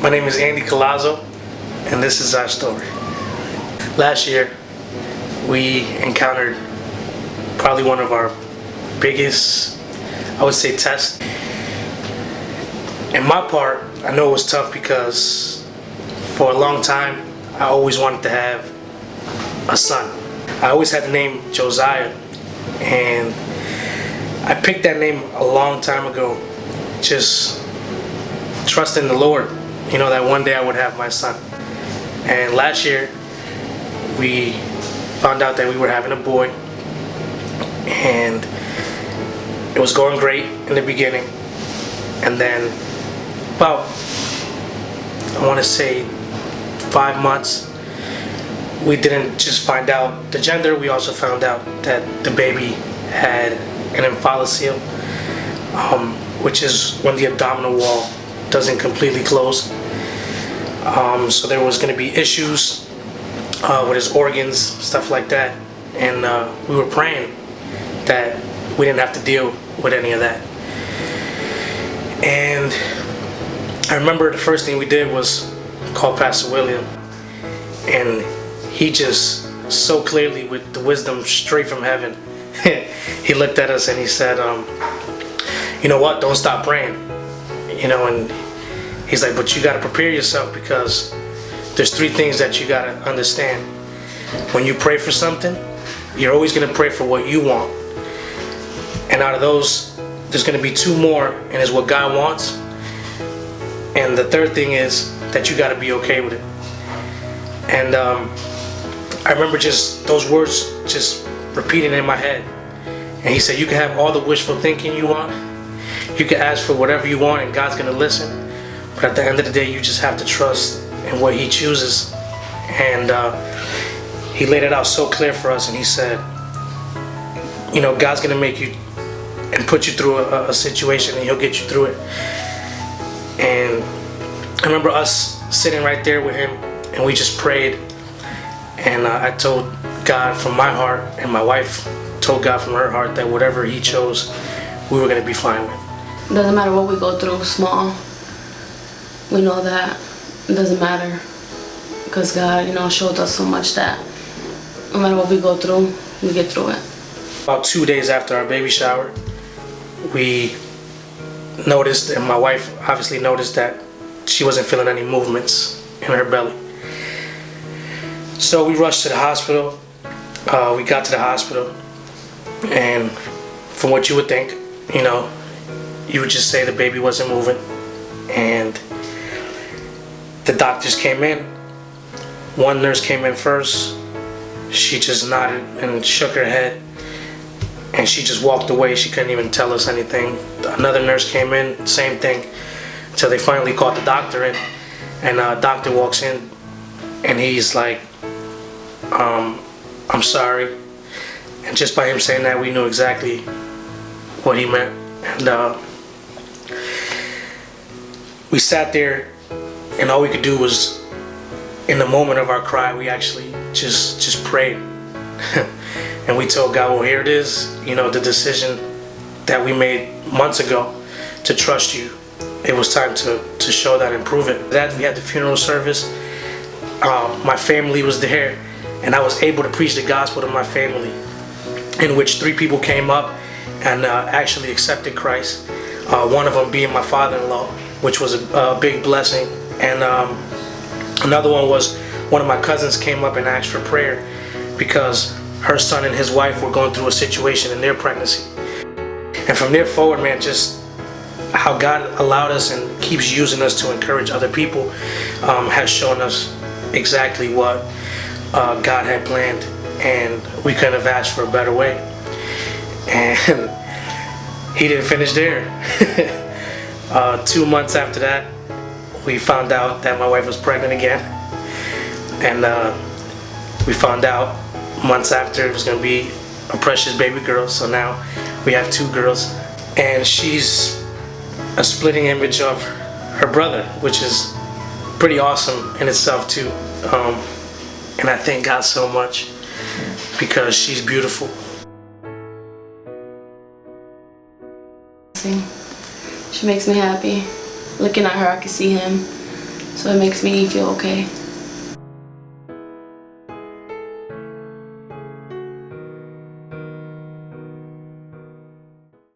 My name is Andy Colazzo, and this is our story. Last year, we encountered probably one of our biggest, I would say, tests. In my part, I know it was tough because for a long time, I always wanted to have a son. I always had the name Josiah, and I picked that name a long time ago, just trusting the Lord, that one day I would have my son. And last year, we found out that we were having a boy, and it was going great in the beginning. And then about, I want to say 5 months, we didn't just find out the gender, we also found out that the baby had an omphalocele, which is when the abdominal wall doesn't completely close. So there was going to be issues with his organs, stuff like that. And we were praying that we didn't have to deal with any of that. And I remember the first thing we did was call Pastor William, and he just so clearly, with the wisdom straight from heaven, he looked at us and he said, you know what, don't stop praying. And he's like, but you got to prepare yourself, because there's 3 things that you got to understand. When you pray for something, you're always going to pray for what you want. And out of those, there's going to be 2 more, and it's what God wants. And the 3rd thing is that you got to be okay with it. And I remember just those words just repeating in my head. And he said, you can have all the wishful thinking you want. You can ask for whatever you want, and God's going to listen. But at the end of the day, you just have to trust in what he chooses. And he laid it out so clear for us, and he said, God's going to make you and put you through a situation, and he'll get you through it. And I remember us sitting right there with him, and we just prayed. And I told God from my heart, and my wife told God from her heart, that whatever he chose, we were going to be fine with. It doesn't matter what we go through, small. We know that it doesn't matter, because God, showed us so much that no matter what we go through, we get through it. About 2 days after our baby shower, we noticed, and my wife obviously noticed, that she wasn't feeling any movements in her belly. So we rushed to the hospital. We got to the hospital, and from what you would think, you would just say the baby wasn't moving. And the doctors came in. One nurse came in first. She just nodded and shook her head, and she just walked away. She couldn't even tell us anything. Another nurse came in, same thing, until they finally called the doctor in. And doctor walks in, and he's like, I'm sorry. And just by him saying that, we knew exactly what he meant. And we sat there, and all we could do was, in the moment of our cry, we actually just prayed. And we told God, well, here it is, the decision that we made months ago to trust you. It was time to show that and prove it. That we had the funeral service. My family was there, and I was able to preach the gospel to my family, in which 3 people came up and actually accepted Christ. One of them being my father-in-law, which was a big blessing. And another one was one of my cousins came up and asked for prayer because her son and his wife were going through a situation in their pregnancy. And from there forward, man, just how God allowed us and keeps using us to encourage other people has shown us exactly what God had planned, and we couldn't have asked for a better way. And he didn't finish there. 2 months after that, we found out that my wife was pregnant again. And we found out months after it was going to be a precious baby girl. So now we have 2 girls. And she's a splitting image of her brother, which is pretty awesome in itself too. And I thank God so much, because she's beautiful. She makes me happy. Looking at her, I can see him. So it makes me feel okay.